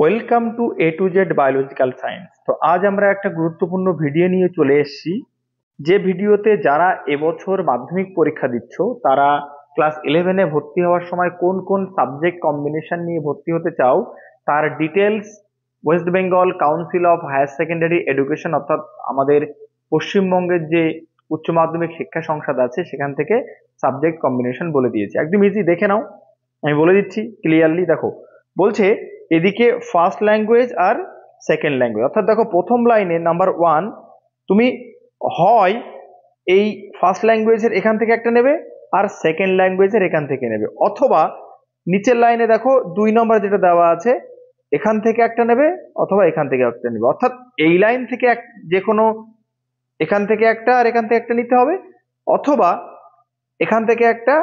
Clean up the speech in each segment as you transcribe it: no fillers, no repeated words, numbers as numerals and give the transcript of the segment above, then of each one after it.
Welcome to A to Z biological science. তো আজ আমরা একটা গুরুত্বপূর্ণ ভিডিও নিয়ে চলে এসেছি, যে ভিডিওতে যারা এবছর মাধ্যমিক পরীক্ষা দিচ্ছ তারা ক্লাস 11-এ ভর্তি হওয়ার সময় কোন কোন সাবজেক্ট কম্বিনেশন নিয়ে ভর্তি হতে চাও তার details West Bengal Council of Higher Secondary Education অর্থাৎ আমাদের পশ্চিমবঙ্গের যে উচ্চ মাধ্যমিক শিক্ষা সংসদ আছে সেখান থেকে সাবজেক্ট কম্বিনেশন বলে দিয়েছে। একদম ইজি, দেখে নাও, আমি বলে দিচ্ছি ক্লিয়ারলি। দেখো, বলছে এদিকে ফার্স্ট ল্যাঙ্গুয়েজ আর সেকেন্ড ল্যাঙ্গুয়েজ, অর্থাৎ দেখো প্রথম লাইনে নাম্বার 1 তুমি হয় এই ফার্স্ট ল্যাঙ্গুয়েজের এখান থেকে একটা নেবে আর সেকেন্ড ল্যাঙ্গুয়েজের এখান থেকে নেবে, অথবা নিচের লাইনে দেখো 2 নম্বর যেটা দেওয়া আছে এখান থেকে একটা নেবে অথবা এখান থেকে একটা নেবে, অর্থাৎ এই লাইন থেকে যে কোনো এখান থেকে একটা আর এখান থেকে একটা নিতে হবে, অথবা এখান থেকে একটা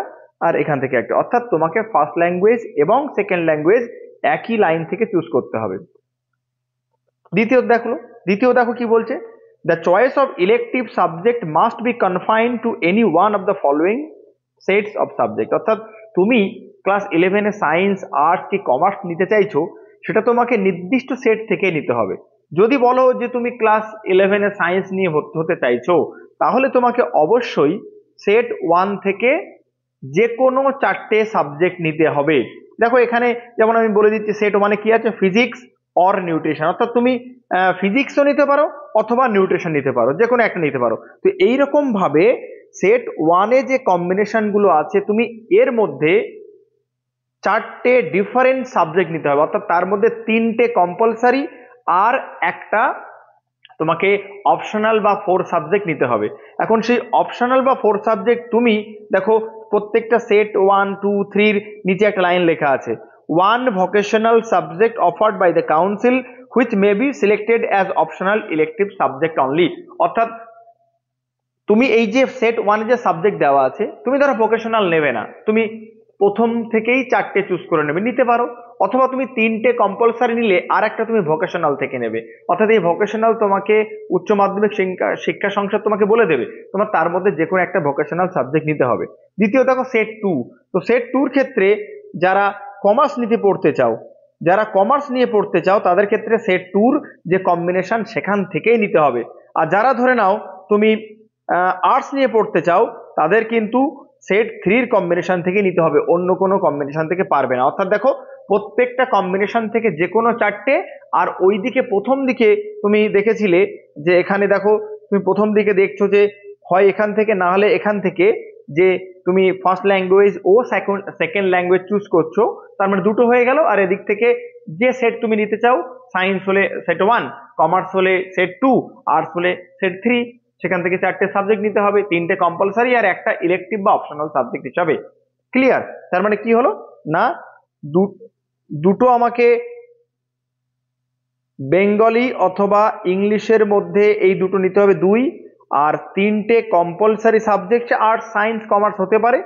আর এখান থেকে একটা, অর্থাৎ তোমাকে ফার্স্ট ল্যাঙ্গুয়েজ এবং সেকেন্ড ল্যাঙ্গুয়েজ একই লাইন থেকে চুজ করতে হবে। দ্বিতীয় দেখো কি বলছে, the choice of elective subject must be confined to any one of the following sets of subject, অর্থাৎ তুমি ক্লাস 11-এ সায়েন্স আর্টস কি কমার্স নিতে চাইছো সেটা তোমাকে নির্দিষ্ট সেট থেকে নিতে হবে। যদি বলো যে তুমি ক্লাস 11-এ সায়েন্স নিয়ে ভর্তি হতে চাইছো তাহলে তোমাকে অবশ্যই সেট 1 থেকে যে কোনো 4টে সাবজেক্ট নিতে হবে। দেখো এখানে যেমন আমি বলে দিচ্ছি, সেট 1-এ কি আছে, ফিজিক্স অর নিউট্রিশন, অর্থাৎ তুমি ফিজিক্সও নিতে পারো অথবা নিউট্রিশন নিতে পারো, যে কোনো একটা নিতে পারো। তো এইরকম ভাবে সেট 1-এ যে কম্বিনেশন গুলো আছে তুমি এর মধ্যে 4টে ডিফারেন্ট সাবজেক্ট নিতে হবে, অর্থাৎ তার মধ্যে 3টে কম্পালসারি আর একটা তোমাকে অপশনাল বা 4 সাবজেক্ট নিতে হবে। এখন সেই অপশনাল বা 4 সাবজেক্ট তুমি দেখো প্রত্যেকটা সেট 1, 2, 3-র নিচে একটা লাইন লেখা আছে, 1 vocational subject offered by the council which may be selected as optional elective subject only, অর্থাৎ তুমি এই যে সেট 1-এ যে সাবজেক্ট দেওয়া আছে তুমি ধরো ভোকেশনাল নেবে না, তুমি প্রথম থেকেই 4টে চুজ করে নিতে পারো, অথবা তুমি 3টে কম্পালসারি নিলে আর একটা তুমি ভোকেশনাল থেকে নেবে, অর্থাৎ এই ভোকেশনাল তোমাকে উচ্চ মাধ্যমিক শিক্ষা সংসদ তোমাকে বলে দেবে তোমার তার মধ্যে যে কোনো একটা ভোকেশনাল সাবজেক্ট নিতে হবে। দ্বিতীয় দেখো সেট 2, তো সেট 2-র ক্ষেত্রে যারা কমার্স নিয়ে পড়তে চাও তাদের ক্ষেত্রে সেট 2-র যে কম্বিনেশন সেখান থেকেই নিতে হবে। আর যারা ধরে নাও তুমি আর্টস নিয়ে পড়তে চাও তাদের কিন্তু সেট 3-র কম্বিনেশন থেকে নিতে হবে, অন্য কোনো কম্বিনেশন থেকে পারবে না। অর্থাৎ দেখো প্রত্যেকটা কম্বিনেশন থেকে যে কোনো 4টে, আর ওইদিকে প্রথম দিকে তুমি দেখেছিলে যে এখানে দেখো তুমি প্রথম দিকে দেখছো যে হয় এখান থেকে না হলে এখান থেকে, যে তুমি ফার্স্ট ল্যাঙ্গুয়েজ ও সেকেন্ড ল্যাঙ্গুয়েজ চুজ করছো, তার মানে দুটো হয়ে গেল। আর এদিক থেকে যে সেট তুমি নিতে চাও, সায়েন্স হলে সেট 1, কমার্স হলে সেট 2, আর্টস হলে সেট 3, সেখান থেকে 4টে সাবজেক্ট নিতে হবে, 3টে কম্পালসারি আর একটা ইলেকটিভ বা অপশনাল সাবজেক্ট হিসাবে। ক্লিয়ার? তার মানে কি হলো না, দুটো আমাকে বেঙ্গলি অথবা ইংলিশের মধ্যে এই দুটো নিতে হবে 2, আর 3টে compulsory subject arts science commerce হতে পারে,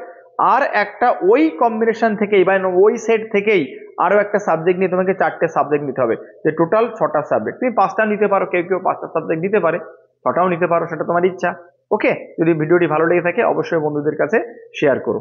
আর একটা ওই কম্বিনেশন থেকেই বা ওই সেট থেকেই আরো একটা সাবজেক্ট নিয়ে তোমাকে 4টে সাবজেক্ট নিতে হবে, যে টোটাল 6টা সাবজেক্ট। তুমি 5টা নিতে পারো, কেউ 5টা সাবজেক্ট নিতে পারে, 6টাও নিতে পারো, সেটা তোমার ইচ্ছা। ওকে, যদি ভিডিওটি ভালো লেগে থাকে অবশ্যই বন্ধুদের কাছে শেয়ার করো।